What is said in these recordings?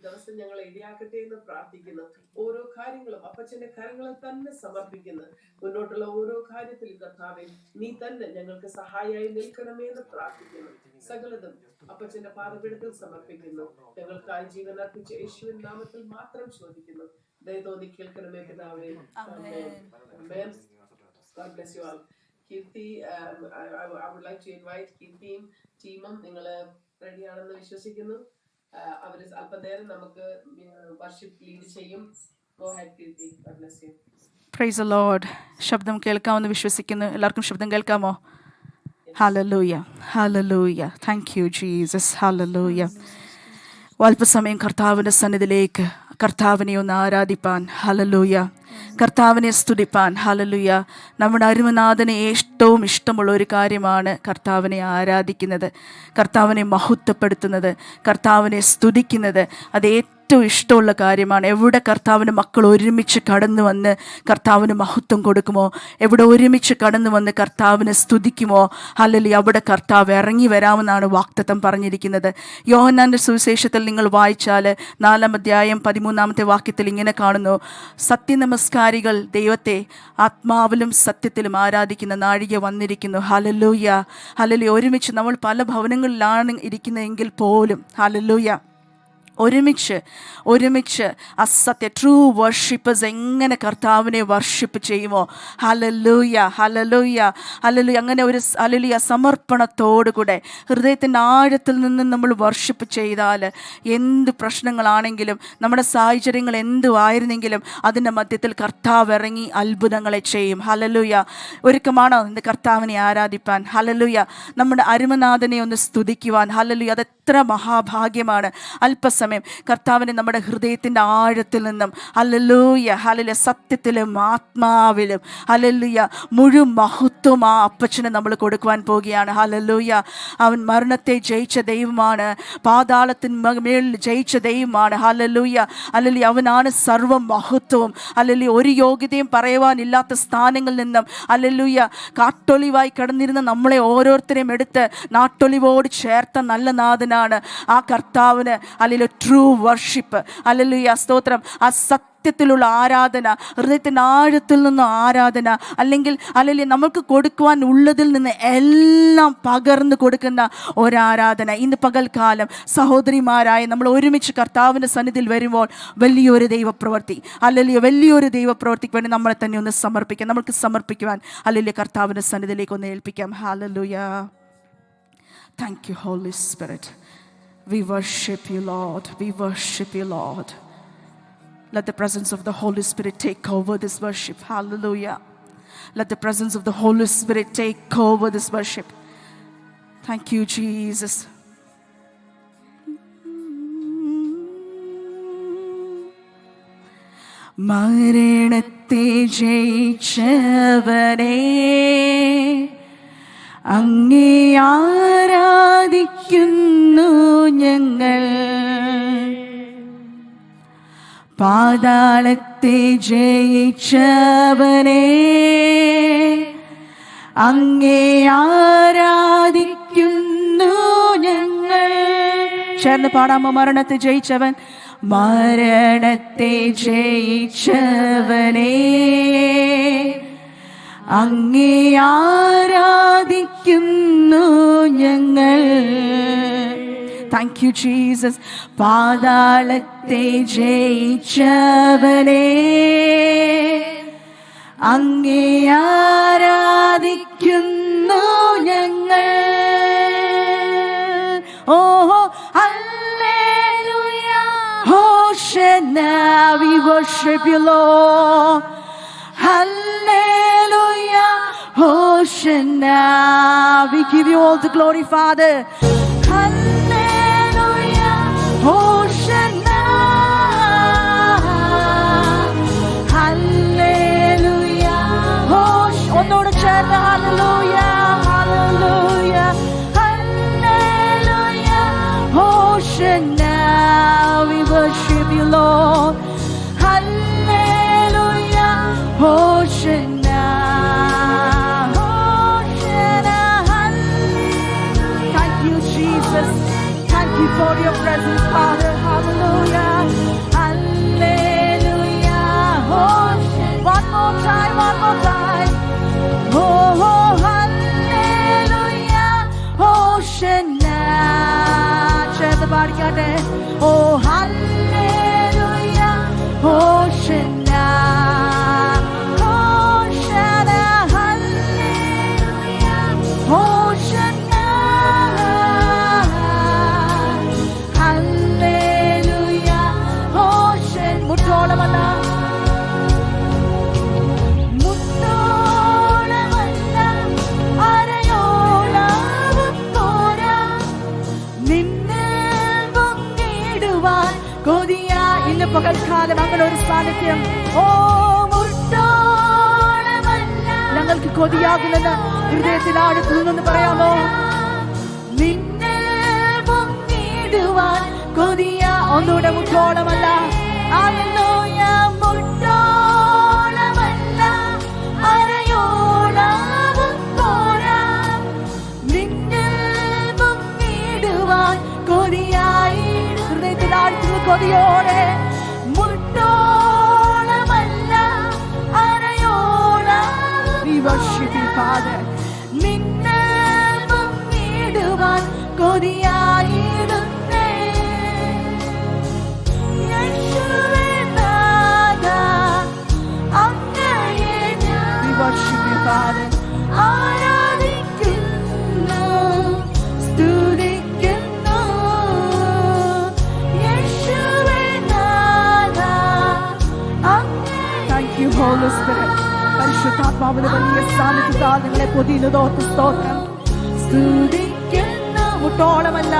ദിവസം ഞങ്ങൾ ഇടയാക്കട്ടെ എന്ന് പ്രാർത്ഥിക്കുന്നു. ഓരോ കാര്യങ്ങളും അപ്പച്ചന്റെ കരങ്ങളിൽ തന്നെ സമർപ്പിക്കുന്നു. മുന്നോട്ടുള്ള ഓരോ കാര്യത്തിലും കർത്താവേ നീ തന്നെ ഞങ്ങൾക്ക് സഹായിയായി നിൽക്കണമേ എന്ന് പ്രാർത്ഥിക്കുന്നു. സകലതും അപ്പച്ചന്റെ പാദപീഠത്തിൽ സമർപ്പിക്കുന്നു. ഞങ്ങൾക്കായി ജീവൻ അർപ്പിച്ച യേശുവിൻ നാമത്തിൽ മാത്രം ചോദിക്കുന്നു. ദയ തോന്നി കേൾക്കണമേ പിതാവേ. ആമേൻ. God bless you all. Keerthy, I would like to invite കീർത്തിയും ടീമും നിങ്ങൾ റെഡിയാണെന്ന് വിശ്വസിക്കുന്നു. അവർ അല്പനേരം നമുക്ക് വർഷിപ്പ് ലീഡ് ചെയ്യും. Go ahead Keerthi. God bless you. Praise the Lord. ശബ്ദം കേൾക്കാമെന്ന് വിശ്വസിക്കുന്നു. എല്ലാവർക്കും ശബ്ദം കേൾക്കാമോ? Hallelujah. Hallelujah. Thank you Jesus. Hallelujah. അല്പസമയം കർത്താവിൻ്റെ സന്നിധിയിലേക്ക് കർത്താവിനെ ഒന്ന് ആരാധിപ്പാൻ, ഹല്ലേലൂയ, കർത്താവിനെ സ്തുതിപ്പാൻ, ഹല്ലേലൂയ. നമ്മുടെ അരുമനാഥനെ ഏറ്റവും ഇഷ്ടമുള്ള ഒരു കാര്യമാണ് കർത്താവിനെ ആരാധിക്കുന്നത്, കർത്താവിനെ മഹത്വപ്പെടുത്തുന്നത്, കർത്താവിനെ സ്തുതിക്കുന്നത്. അത് ഏറ്റവും ഇഷ്ടമുള്ള കാര്യമാണ്. എവിടെ കർത്താവിന് മക്കൾ ഒരുമിച്ച് കടന്നു വന്ന് കർത്താവിന് മഹത്വം കൊടുക്കുമോ, എവിടെ ഒരുമിച്ച് കടന്നു വന്ന് കർത്താവിനെ സ്തുതിക്കുമോ, ഹല്ലേലൂയ, അവിടെ കർത്താവ് ഇറങ്ങി വരാമെന്നാണ് വാഗ്ദത്തം പറഞ്ഞിരിക്കുന്നത്. യോഹന്നാന്റെ സുവിശേഷത്തിൽ നിങ്ങൾ വായിച്ചാൽ 4-ാം അധ്യായം 13-ാമത്തെ വാക്യത്തിൽ ഇങ്ങനെ കാണുന്നു: സത്യനമസ്കാരികൾ ദൈവത്തെ ആത്മാവിലും സത്യത്തിലും ആരാധിക്കുന്ന നാഴിക വന്നിരിക്കുന്നു. Hallelujah, hallelujah. ഒരുമിച്ച് നമ്മൾ പല ഭവനങ്ങളിലാണ് ഇരിക്കുന്നതെങ്കിൽ പോലും, ഹല്ലേലൂയ, ഒരുമിച്ച് അസത്യ ട്രൂ വർഷിപ്പേഴ്സ് എങ്ങനെ കർത്താവിനെ വർഷിപ്പ് ചെയ്യുമോ, ഹല്ലേലൂയ, ഹല്ലേലൂയ, ഹല്ലേലൂയ, അങ്ങനെ ഒരു ഹല്ലേലൂയ സമർപ്പണത്തോടുകൂടെ ഹൃദയത്തിൻ്റെ ആഴത്തിൽ നിന്ന് നമ്മൾ വർഷിപ്പ് ചെയ്താൽ എന്ത് പ്രശ്നങ്ങളാണെങ്കിലും നമ്മുടെ സാഹചര്യങ്ങൾ എന്തുമായിരുന്നെങ്കിലും അതിൻ്റെ മധ്യത്തിൽ കർത്താവ് ഇറങ്ങി അത്ഭുതങ്ങളെ ചെയ്യും. ഹല്ലേലൂയ. ഒരുക്കമാണോ ഇന്ന് കർത്താവിനെ ആരാധിപ്പാൻ? ഹല്ലേലൂയ. നമ്മുടെ അരുമനാഥനെ ഒന്ന് സ്തുതിക്കുവാൻ. ഹല്ലേലൂയ. അത് എത്ര മഹാഭാഗ്യമാണ്. അല്പസമയം കർത്താവിനെ നമ്മുടെ ഹൃദയത്തിൻ്റെ ആഴത്തിൽ നിന്നും, ഹല്ലേലൂയ, ഹല്ലേലൂയ, സത്യത്തിലും ആത്മാവിലും, ഹല്ലേലൂയ, മുഴുവൻ മഹത്വം ആ അപ്പച്ചന് നമ്മൾ കൊടുക്കുവാൻ പോവുകയാണ്. ഹല്ലേലൂയ. അവൻ മരണത്തെ ജയിച്ച ദൈവമാണ്, പാതാളത്തിന് മേളിൽ ജയിച്ച ദൈവമാണ്. Hallelujah, hallelujah. അവനാണ് സർവ്വ മഹത്വവും. ഹല്ലേലൂയ. ഒരു യോഗ്യതയും പറയുവാനില്ലാത്ത സ്ഥാനങ്ങളിൽ നിന്നും, ഹല്ലേലൂയ, കാട്ടൊലിവായി കിടന്നിരുന്ന നമ്മളെ ഓരോരുത്തരെയും എടുത്ത് നാട്ടൊലിവോട് ചേർത്ത നല്ല നാഥനാണ് ആ കർത്താവിന്. ഹല്ലേലൂയ. ട്രൂ വർഷിപ്പ്, ഹല്ലേലൂയ, സ്തോത്രം. ആ സത്യത്തിലുള്ള ആരാധന, ഹൃദയത്തിൻ്റെ ആഴത്തിൽ നിന്ന് ആരാധന, അല്ലെങ്കിൽ ഹല്ലേലൂയ നമുക്ക് കൊടുക്കുവാൻ ഉള്ളതിൽ നിന്ന് എല്ലാം പകർന്നു കൊടുക്കുന്ന ഒരാരാധന. ഇന്ന് പകൽക്കാലം സഹോദരിമാരായ നമ്മൾ ഒരുമിച്ച് കർത്താവിൻ്റെ സന്നിധിയിൽ വരുമ്പോൾ വലിയൊരു ദൈവപ്രവൃത്തി, ഹല്ലേലൂയ, വലിയൊരു ദൈവപ്രവൃത്തിക്ക് വേണ്ടി നമ്മളെ തന്നെ ഒന്ന് സമർപ്പിക്കാം. നമുക്ക് സമർപ്പിക്കുവാൻ ഹല്ലേലൂയ കർത്താവിൻ്റെ സന്നിധിയിലേക്ക് ഒന്ന് ഏൽപ്പിക്കാം. Hallelujah. Thank you, Holy Spirit. We worship you, Lord. We worship you, Lord. Let the presence of the Holy Spirit take over this worship. Hallelujah. Let the presence of the Holy Spirit take over this worship. Thank you, Jesus. മരണത്തെ ജയിച്ചവനേ, അങ്ങേ ആരാധിക്കുന്നു ഞങ്ങൾ. പാതാളത്തെ ജയിച്ചവനേ, അങ്ങേ ആരാധിക്കുന്നു ഞങ്ങൾ. ചേർന്ന് പാടാമോ? മരണത്തെ ജയിച്ചവൻ, മരണത്തെ ജയിച്ചവനേ, അങ്ങേ ആരാധിക്കുന്നു ഞങ്ങൾ. Thank you, Jesus. പാതാളത്തെ ജയിച്ചവനേ, അങ്ങേ ആരാധിക്കുന്നു ഞങ്ങൾ. ഓഹോ, hallelujah, ഹോശന്നാ, we worship you, Lord. Hallelujah, Hosanna. We give you all the glory, Father. Hallelujah, Hosanna. Hallelujah, Hosanna. ഒന്നോട് ചേർന്ന് hallelujah, hallelujah, hallelujah, Hosanna. We worship you, Lord. Hosanna, Hosanna, hallelujah. Thank you, Jesus. Thank you for your presence, Father. Hallelujah. hallelujah, Hosanna, Hosanna, hallelujah, Hosanna, hallelujah, Hosanna. മുട്ടോളമല്ല, മുട്ടോളമല്ല, അരയോളവും പോരാ, നിന്നെ പൊങ്ങിടുവാൻ കൊതിയാ. ഇന്ന് പകൽക്കാലം അങ്ങനെ ഒരു സാന്നിധ്യം, ഓ മുട്ടോളമല്ല, ഞങ്ങൾക്ക് കൊതിയാകുന്നത് ഹൃദയത്തിലാടുത്തു നിന്ന് പറയാമോ? നിന്നെ പൊങ്ങിടുവാൻ കൊതിയാ. ഒന്നുകൂടെ, മുട്ടോളമല്ല, ഹല്ലേലൂയ, മുട്ടോളമല്ല, അരയോളവും പോരാ, നിന്നെ പൊങ്ങിടുവാൻ കൊതിയായി. ഹൃദയത്തിലാടുന്ന കൊതിയോടെ, മുട്ടോളമല്ല, അരയോളം. We worship you, Father. നിന്നെ പൊങ്ങിടുവാൻ കൊതിയായിടുന്നേ. യേശുവേ നാഥാ, അങ്ങയെ ഞാൻ We worship you, Father. ആരാധിക്കുന്നു, സ്തുതിക്കുന്നു. യേശുവേ നാഥാ, അങ്ങയെ Thank you, Holy Spirit. പരിശുദ്ധാത്മാവിന്റെ വലിയ സാന്നിധ്യത്താൽ നിങ്ങളെ പൊതിയുന്നതോർത്ത് സ്തോത്രം. സ്തുതിക്കുന്നു, മുട്ടോളമല്ല,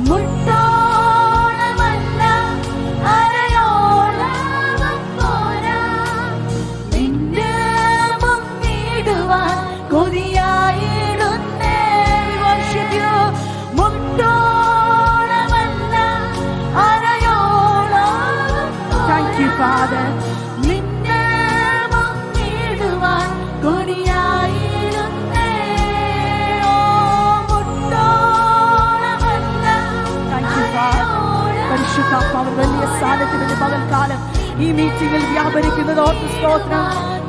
മുട്ടോളമല്ല, അരയോളവും പോരാ, നിന്നെ മുങ്ങിടുവാൻ കൊതിയായിടുന്നേ. We worship you. മുട്ടോളമല്ല, അരയോളവും പോരാ. Thank you, Father. നിന്നെ മുങ്ങിടുവാൻ കൊതിയായിടുന്നേ. ഓ മുട്ടോളമല്ല. Thank you, Father. പരിശുദ്ധാത്മാവിൻ വലിയ സാന്നിധ്യത്തിന്റെ പകൽക്കാലം ഈ മീറ്റിംഗിൽ വ്യാപരിക്കുന്നത് ഓർത്ത് സ്തോത്രം.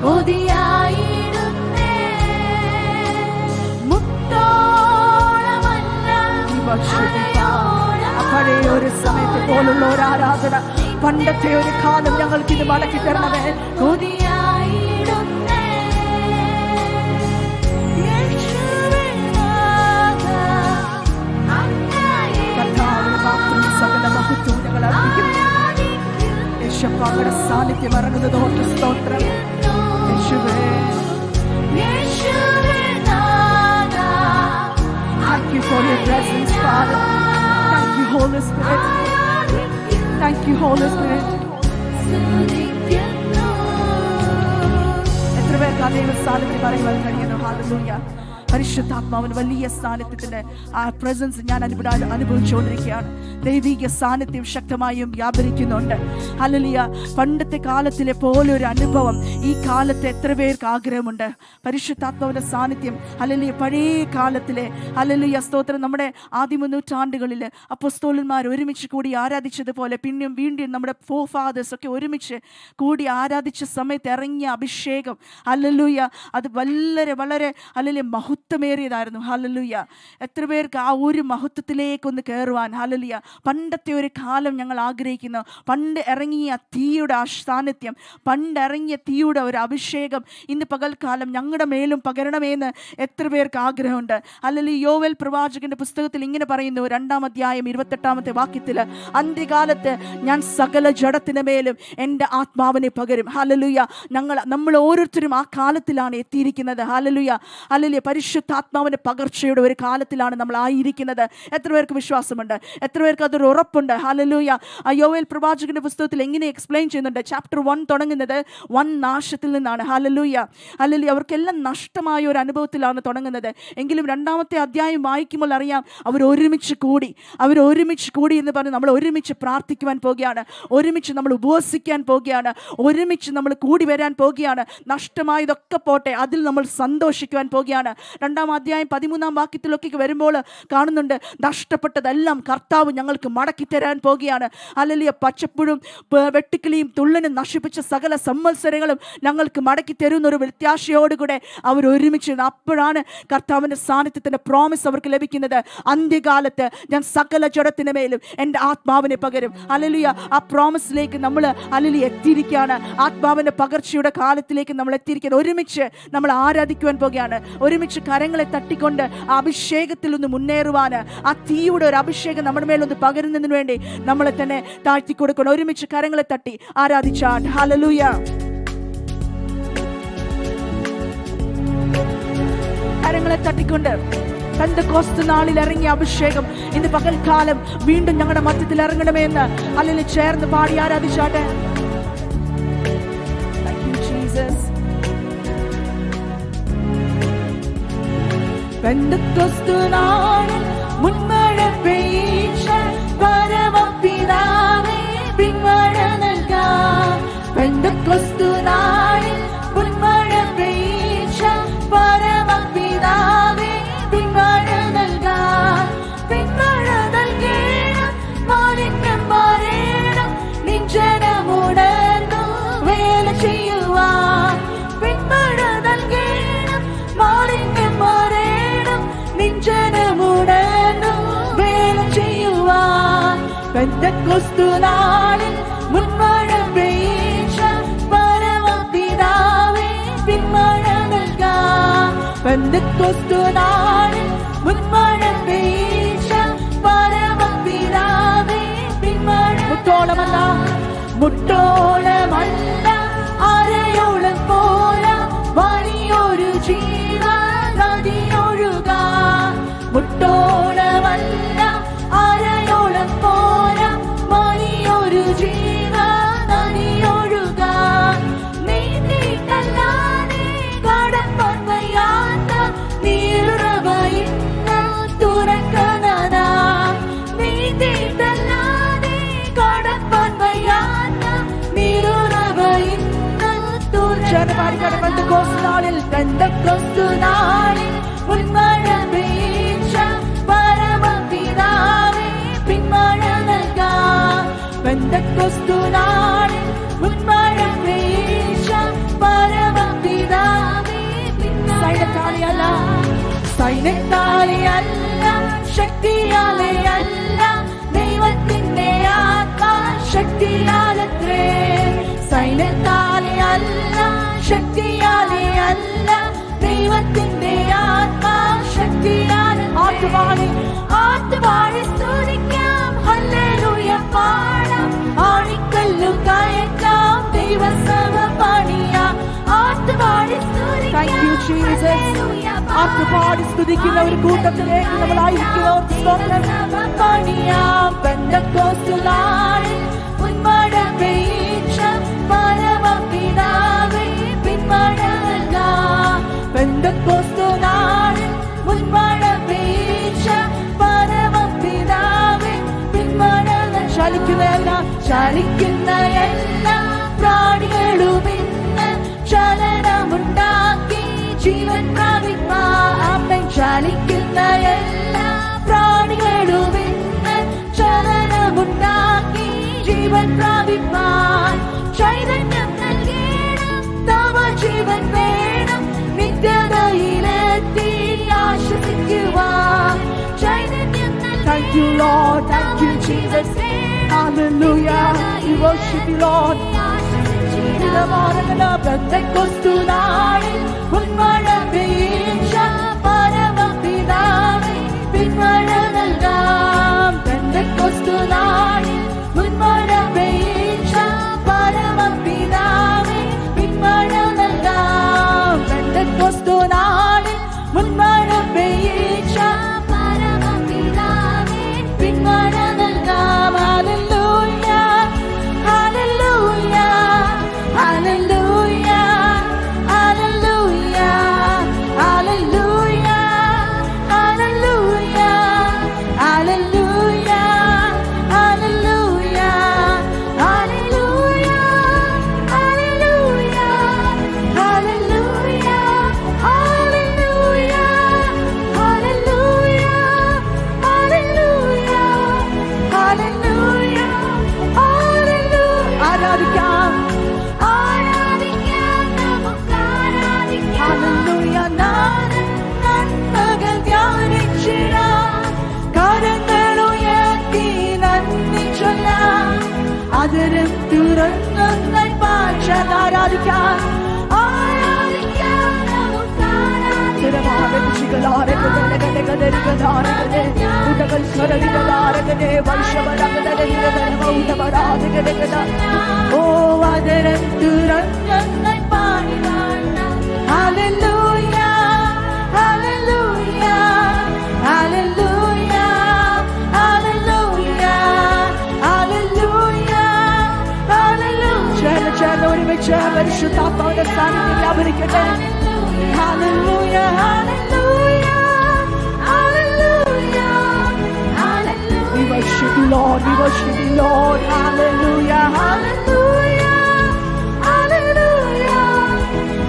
കൊതിയായിടുന്നേ, മുട്ടോളമല്ല. We worship you, Father. ആ പഴയ ഒരു സമയത്തെ പോലുള്ള ഒരു ആരാധന, പണ്ടത്തെ ഒരു കാലം ഞങ്ങൾക്ക് ഇത് മടക്കി തരണമേ. കൊതിയായിടുന്നേ, യേശുവേ നാഥാ, അങ്ങയെ കർത്താവിന് മാത്രം സകല മഹത്വവും ഞങ്ങൾ അർപ്പിക്കുന്നു. യേശുവേ സാന്നിധ്യം ഇറങ്ങുന്നത് ഓർത്ത് സ്തോത്രം. യേശുവേ, യേശുവേ നാഥാ, thank you for your presence, Father. Thank you, Holy Spirit. Thank you, Holy Spirit. എത്ര പേർക്ക് ആ ദൈവ സാന്നിധ്യം പറയുവാൻ കഴിയുന്നു? ഹല്ലേലൂയ. പരിശുദ്ധാത്മാവിന് വലിയ സാന്നിധ്യത്തിന്റെ ആ പ്രസൻസ് ഞാൻ അനുഭവിച്ചുകൊണ്ടിരിക്കുകയാണ്. ദൈവിക സാന്നിധ്യം ശക്തമായും വ്യാപരിക്കുന്നുണ്ട്. ഹല്ലേലൂയ. പണ്ടത്തെ കാലത്തിലെ പോലെ ഒരു അനുഭവം ഈ കാലത്ത് എത്ര പേർക്ക് ആഗ്രഹമുണ്ട്? പരിശുദ്ധാത്മാവിന്റെ സാന്നിധ്യം. ഹല്ലേലൂയ. പഴയ കാലത്തിലെ ഹല്ലേലൂയ സ്തോത്രം, നമ്മുടെ ആദിമ നൂറ്റാണ്ടുകളിൽ അപ്പോസ്തലന്മാർ ഒരുമിച്ച് കൂടി ആരാധിച്ചതുപോലെ പിന്നെയും വീണ്ടും നമ്മുടെ ഫോർഫാദേഴ്സ് ഒക്കെ ഒരുമിച്ച് കൂടി ആരാധിച്ച സമയത്ത് ഇറങ്ങിയ അഭിഷേകം, ഹല്ലേലൂയ, അത് വളരെ വളരെ ഹല്ലേലൂയ മഹത്വമേറിയതായിരുന്നു. ഹല്ലേലൂയ. എത്ര പേർക്ക് ആ ഒരു മഹത്വത്തിലേക്കൊന്ന് കയറുവാൻ? ഹല്ലേലൂയ. പണ്ടത്തെ ഒരു കാലം ഞങ്ങൾ ആഗ്രഹിക്കുന്നു. പണ്ട് ഇറങ്ങിയ തീയുടെ ആ സാന്നിധ്യം, പണ്ടിറങ്ങിയ തീയുടെ ഒരു അഭിഷേകം ഇന്ന് പകൽക്കാലം ഞങ്ങളുടെ മേലും പകരണമേന്ന് എത്ര പേർക്ക് ആഗ്രഹമുണ്ട്? ഹല്ലേലൂയ. യോവേൽ പ്രവാചകന്റെ പുസ്തകത്തിൽ ഇങ്ങനെ പറയുന്നു, 2-ാം അധ്യായം 28-ാമത്തെ വാക്യത്തിൽ, അന്ത്യകാലത്ത് ഞാൻ സകല ജഡത്തിന് മേലും എൻ്റെ ആത്മാവിനെ പകരും. ഹല്ലേലൂയ. നമ്മൾ ഓരോരുത്തരും ആ കാലത്തിലാണ് എത്തിയിരിക്കുന്നത്. ഹല്ലേലൂയ. ഹല്ലേലൂയ. പരിശുദ്ധാത്മാവിന്റെ പകർച്ചയുടെ ഒരു കാലത്തിലാണ് നമ്മൾ ആയിരിക്കുന്നത്. എത്ര പേർക്ക് വിശ്വാസമുണ്ട്? എത്ര പേർക്ക് അതൊരു ഉറപ്പുണ്ട്? ഹല്ലേലൂയ. യോവേൽ പ്രവാചകന്റെ പുസ്തകത്തിൽ എങ്ങനെ എക്സ്പ്ലെയിൻ ചെയ്യുന്നുണ്ട്? ചാപ്റ്റർ 1 തുടങ്ങുന്നത് 1 നാശത്തിൽ നിന്നാണ്. ഹല്ലേലൂയ. ഹല്ലേലൂയ. അവർക്കെല്ലാം നഷ്ടമായ ഒരു അനുഭവത്തിലാണ് തുടങ്ങുന്നത്. എങ്കിലും 2-ാമത്തെ അധ്യായം വായിക്കുമ്പോൾ അറിയാം, അവർ ഒരുമിച്ച് കൂടി എന്ന് പറഞ്ഞ് നമ്മൾ ഒരുമിച്ച് പ്രാർത്ഥിക്കുവാൻ പോകുകയാണ്, ഒരുമിച്ച് നമ്മൾ ഉപവസിക്കാൻ പോകുകയാണ്, ഒരുമിച്ച് നമ്മൾ കൂടി വരാൻ പോകുകയാണ്. നഷ്ടമായതൊക്കെ പോട്ടെ, അതിൽ നമ്മൾ സന്തോഷിക്കുവാൻ പോകുകയാണ്. 2-ാം അധ്യായം 13-ാം വാക്യത്തിലൊക്കെ വരുമ്പോൾ കാണുന്നുണ്ട്, നഷ്ടപ്പെട്ടതെല്ലാം കർത്താവ് ഞങ്ങൾക്ക് മടക്കി തരാൻ പോകുകയാണ്. ഹല്ലേലൂയ. പച്ചപ്പുഴും വെട്ടുക്കിളിയും തുള്ളനും നശിപ്പിച്ച സകല സംവത്സരങ്ങളും ഞങ്ങൾക്ക് മടക്കി തരുന്നൊരു പ്രത്യാശയോടുകൂടെ അവർ ഒരുമിച്ച്. അപ്പോഴാണ് കർത്താവിൻ്റെ സാന്നിധ്യത്തിൻ്റെ പ്രോമിസ് അവർക്ക് ലഭിക്കുന്നത്. അന്ത്യകാലത്ത് ഞാൻ സകല ജഡത്തിന് മേലും എൻ്റെ ആത്മാവിനെ പകരും. ഹല്ലേലൂയ. ആ പ്രോമിസിലേക്ക് നമ്മൾ ഹല്ലേലൂയ എത്തിയിരിക്കുകയാണ്. ആത്മാവിൻ്റെ പകർച്ചയുടെ കാലത്തിലേക്ക് നമ്മൾ എത്തിയിരിക്കുന്നത്. ഒരുമിച്ച് നമ്മൾ ആരാധിക്കുവാൻ പോകുകയാണ്. ഒരുമിച്ച് കരങ്ങളെ തട്ടിക്കൊണ്ട് ആ അഭിഷേകത്തിൽ ഒന്ന് മുന്നേറുവാൻ, ആ തീയുടെ ഒരു അഭിഷേകം നമ്മുടെ മേലൊന്ന് പകരുന്നതിന് വേണ്ടി നമ്മളെ തന്നെ താഴ്ത്തി കൊടുക്കണം. ഒരുമിച്ച് കരങ്ങളെ തട്ടി ആരാധിച്ചാൽ. ഹല്ലേലൂയ. കരങ്ങളെ തട്ടിക്കൊണ്ട് പെന്തക്കോസ്ത് നാളിൽ ഇറങ്ങിയ അഭിഷേകം ഇന്ന് പകൽക്കാലം വീണ്ടും ഞങ്ങളുടെ മധ്യത്തിൽ ഇറങ്ങണമേ എന്ന് അല്ലെങ്കിൽ ചേർന്ന് പാടി ആരാധിച്ചാട്ടെ. പെന്തക്കോസ്ത് നാളിൽ മുൻമഴ പെയ്ച്ച പരമപിതാവേ പിൻമഴ നൽകാം. പെന്തക്കോസ്ത് നാളിൽ മുൻമഴ പെയ്ച്ച പരമപിതാവേ പിൻമഴ നൽകാം. പിൻമഴ നൽകേണം, മാലിന്യം മാറേണം, നിഞ്ചനമുണർന്നു വേല ചെയ്യുവാൻ. പിൻമഴ നൽകേണം, മാലിന്യം മാറേണം, നിഞ്ചനമുണർന്നു വേല ചെയ്യുവാൻ. പെന്തക്കോസ്ത് നാളിൽ മുൻമഴ പെയ്ച്ച പരമപിതാവേ പിൻമഴ നൽകാം. പെന്തക്കോസ്ത് നാളിൽ മുൻമഴ പെയ്ച്ച പരമപിതാവേ പിൻമഴ. മുട്ടോളമല്ല, മുട്ടോളമല്ല, അരയോളം പോരാ, വലിയൊരു ജീവനദി ഒഴുകാൻ. മുട്ടോളമല്ല, അരയോളം പോരാ, വലിയൊരു ജീവനദി ഒഴുകാൻ. നീട്ടിയിട്ടല്ലാതെ കടപ്പാൻ വയ്യാത്ത നീരുറവ ഇന്ന് തുറക്കണതാ. നീട്ടിയിട്ടല്ലാതെ കടപ്പാൻ വയ്യാത്ത നീരുറവ ഇന്ന് തുറക്കണതാ. പെന്തക്കോസ്ത് നാളിൽ, പെന്തക്കോസ്ത് നാളിൽ മുൻമഴ പെയ്ച്ച പരമപിതാവേ പിൻമഴ നൽകാം. പെന്തക്കോസ്ത് നാളിൽ മുൻമഴ പെയ്ച്ച പരമപിതാവേ പിൻമഴ. സൈന്യത്താലെയല്ല, സൈന്യത്താലെയല്ല, ശക്തിയാലെയല്ല, ദൈവത്തിന്റെ ആത്മാ ശക്തിയാലത്രേ. സൈന്യത്താലെയല്ല, ശക്തിയാലെയല്ല, ദൈവത്തിന്റെ ആത്മാ ശക്തിയാൽ. ആട്ടുപാടി, ആട്ടുപാടി സ്തുതിക്കാം, ഹല്ലേലൂയ പാടാം, ആണിക്കല്ലു കയറ്റാം, ദൈവസഭ പണിയാം. ആട്ടുപാടി സ്തുതിക്കാം, ഹല്ലേലൂയ ആട്ടുപാടി സ്തുതിക്കുന്ന ഒരു കൂട്ടത്തിലേക്ക് നമ്മളായിരിക്കും. പണിയാം. പെന്തക്കോസ്ത് നാളിൽ മുൻമഴ പെയ്ച്ച പരമപിതാവേ പിൻമഴ നൽകാം. പെന്തക്കോസ്ത് നാളിൽ മുൻമഴ പെയ്ച്ച പരമപിതാവേ പിൻമഴ. ചലിക്കുന്നതെല്ലാം, ചലിക്കുന്ന എല്ലാ പ്രാണികളും ഇന്ന് ചലനമുണ്ടാക്കി ജീവൻ പ്രാപിപ്പാൻ. ചലിക്കുന്ന എല്ലാ പ്രാണികളും ഇന്ന് ചലനമുണ്ടാക്കി ജീവൻ പ്രാപിപ്പാൻ. ചൈതന്യം നൽകേണം, തവ ജീവൻ വേണം, നിത്യതയിലെത്തി ആശ്വസിക്കുവാൻ. ചൈതന്യം നൽകേണം. Thank you Lord, thank you Jesus. Hallelujah, we worship you Lord. Pentecost നാളിൽ മുൻമഴ പെയ്ച്ച പരമപിതാവേ പിൻമഴ നൽകാം. പെന്തക്കോസ്ത് നാളിൽ മുൻമഴ പെയ്ച്ച പരമപിതാവേ പിൻമഴ നൽകാം. പെന്തക്കോസ്ത് നാളിൽ മുൻമഴ പെയ്ച്ച പരമപിതാവേ പിൻമഴ നൽകാം. Hallelujah, hallelujah, hallelujah, hallelujah, hallelujah, hallelujah, hallelujah, hallelujah. വാതിലും തുറന്നൊന്നായി പാഴ്ചത് ആരാധിക്കാൻ ഓ വാതിലും തുറന്നൊന്നായി പാടുവാൻ hallelujah hallelujah hallelujah hallelujah hallelujah hallelujah ചേർന്ന് ഒരുമിച്ച് പരിശുദ്ധാത്മാവിന്റെ സാന്നിധ്യം വ്യാപരിക്കട്ടെ. Hallelujah hallelujah hallelujah hallelujah. We worship you Lord, we worship you Lord. Hallelujah hallelujah hallelujah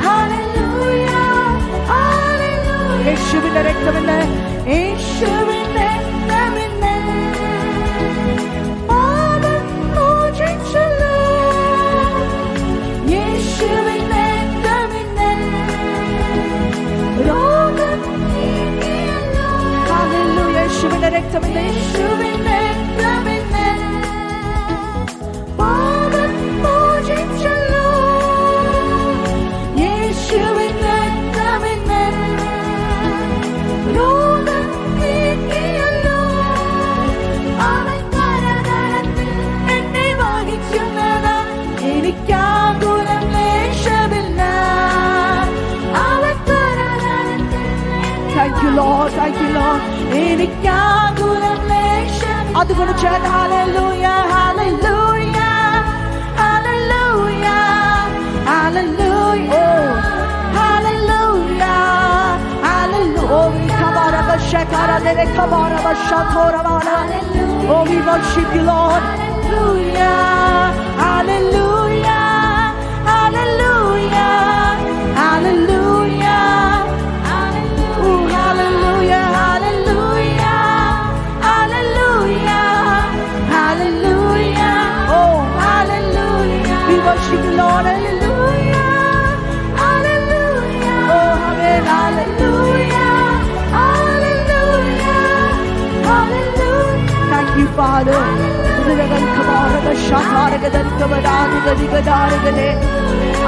hallelujah hallelujah. യേശുവിന്റെ രക്തമില്ലേ, യേശുവിന്റെ രക്തമില്ലേ, പാപം മോചിച്ചല്ലോ. യേശുവിന്റെ രക്തമില്ലേ, രോഗം നീക്കിയല്ലോ. ഹല്ലേലൂയ. യേശുവിന്റെ രക്തമില്ലേ, യേശുവിന്റെ രക്തമില്ലേ, പാപം മോചിച്ചല്ലോ. യേശുവിന്റെ രക്തമില്ലേ, രോഗം നീക്കിയല്ലോ. അവൻ കരതലത്തിൽ എന്നെ വഹിക്കുന്നത് എനിക്കാകുലം ലേശമില്ല. അവൻ കരതലത്തിൽ Thank you Lord, thank you Lord. എനിക്കാകുലം ലേശം. അതുകൊണ്ട് ചേർന്ന് hallelujah hallelujah hallelujah hallelujah hallelujah hallelujah. Oh we kabaraba shakara dele kabaraba shatora bana. Oh we worship you Lord. Hallelujah hallelujah hallelujah hallelujah. Oh hallelujah hallelujah hallelujah hallelujah. Oh hallelujah. We worship you Lord. Hallelujah hallelujah. Oh amen hallelujah hallelujah hallelujah. Thank you Father.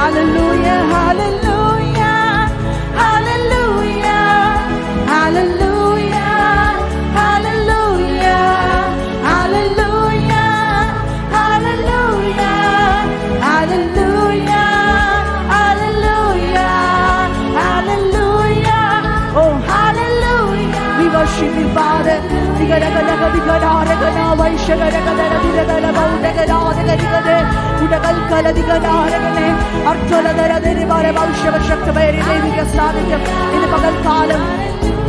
Hallelujah hallelujah hallelujah hallelujah hallelujah hallelujah hallelujah hallelujah hallelujah hallelujah. Oh hallelujah. We worship you Father.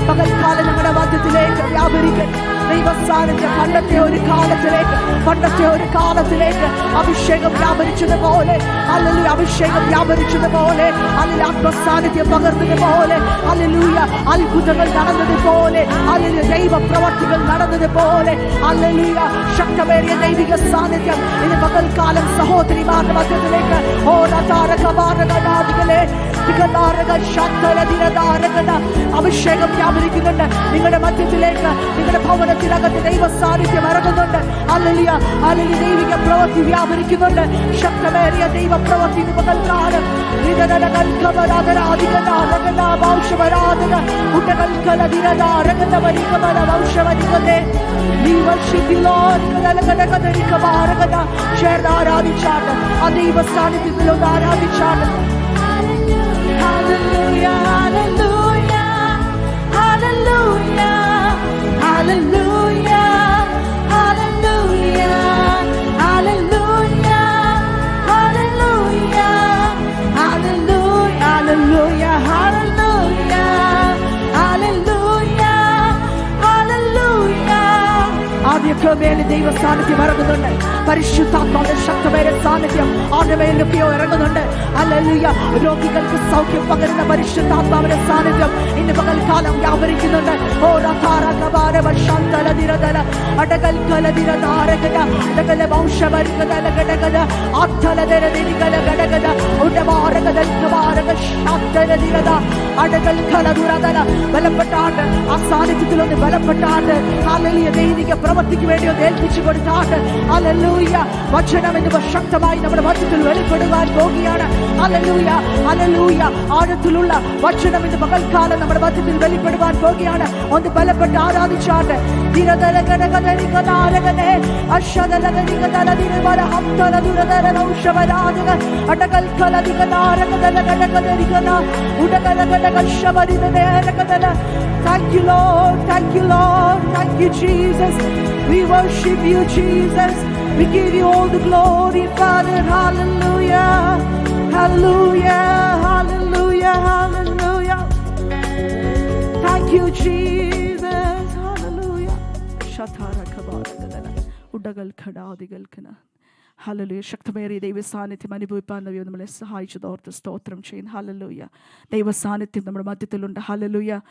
പകൽക്കാലം നമ്മുടെ മധ്യത്തിലേക്ക് വ്യാപരിക്കട്ടെ. ദൈവസാന്നിധ്യം പണ്ടത്തെ ഒരു കാലത്തിലേക്ക് അഭിഷേകം വ്യാപരിച്ചതുപോലെ, hallelujah, അഭിഷേകം വ്യാപരിച്ചതുപോലെ, hallelujah, ആത്മസാന്നിധ്യം പകർന്നതുപോലെ, hallelujah, അത്ഭുതങ്ങൾ നടന്നതുപോലെ, hallelujah, ദൈവ പ്രവർത്തികൾ നടന്നതുപോലെ, ഹല്ലേലൂയ, ശക്തമേറിയ ദൈവിക സാന്നിധ്യം ഇന്ന് പകൽക്കാലം സഹോദരിമാരുടെ മധ്യത്തിലേക്ക് അഭിഷേകം വ്യാപരിക്കുന്നുണ്ട്. നിങ്ങളുടെ മധ്യത്തിലേക്ക്, നിങ്ങളുടെ ഭവനത്തിനകത്ത് ദൈവ സാന്നിധ്യം ഇറങ്ങുന്നുണ്ട്. ഹല്ലേലൂയ ഹല്ലേലൂയ, ദൈവിക പ്രവൃത്തി വ്യാപരിക്കുന്നുണ്ട്. ശക്തമേറിയ ദൈവ പ്രവൃത്തി പകൽക്കാലം ചേർന്ന് ആരാധിച്ചാട്ട് ആ ദൈവ സാന്നിധ്യത്തിലൊന്ന് ആരാധിച്ചാട്ട്. Hallelujah, hallelujah, hallelujah, hallelujah, hallelujah, hallelujah, hallelujah, hallelujah, hallelujah, hallelujah, hallelujah, hallelujah. ആദ്യമൊക്കെ മേലെ ദൈവ സാന്നിധ്യം ഇറങ്ങുന്നുണ്ട്. പരിശുദ്ധാത്മാവിന്റെ ശക്തമേറിയ സാന്നിധ്യം ആരുടെ മേലൊക്കെയോ ഇറങ്ങുന്നുണ്ട്. ഹല്ലേലൂയ, രോഗികൾക്ക് സൗഖ്യം പകരുന്ന പരിശുദ്ധാത്മാവിന്റെ സാന്നിധ്യം ഇന്ന് പകൽക്കാലം വ്യാപരിക്കുന്നുണ്ട്. ബലപ്പെട്ടാണ്ട് ആ സാന്നിധ്യത്തിലൊന്ന് ബലപ്പെട്ടാണ്ട് ഹല്ലേലൂയ ദൈവിക പ്രവൃത്തിക്ക് വേണ്ടി ഒന്ന് ഏൽപ്പിച്ചു കൊടുത്താണ്ട് ഹല്ലേലൂയ വചനം എന്നിവ ശക്തമായി നമ്മുടെ മധ്യത്തിൽ വെളിപ്പെടുവാൻ പോകുകയാണ്. ഹല്ലേലൂയ ഹല്ലേലൂയ ആഴത്തിലുള്ള വചനം ഇന്ന് പകൽക്കാലം നമ്മുടെ മധ്യത്തിൽ വെളിപ്പെടുവാൻ പോകുകയാണ്. ഒന്ന് ബലപ്പെട്ട് ആരാധിച്ചാണ്ട് Thank you, Lord. Thank you, Lord. Thank you, Jesus. We worship you, Jesus. We give you all the glory, Father. Hallelujah. Hallelujah. Hallelujah. Hallelujah. Thank you, Jesus. Hallelujah. Shatara kabara udagal khadadigal kana. Hallelujah. ശക്തമേറിയ ദൈവ സാന്നിധ്യം അനുഭവിപ്പാൻ ദൈവം നമ്മളെ സഹായിച്ചതോർത്ത് സ്തോത്രം ചെയ്യുന്നു. Hallelujah. ദൈവ സാന്നിധ്യം നമ്മുടെ മധ്യത്തിലുണ്ട്. ഹല്ലേലൂയ.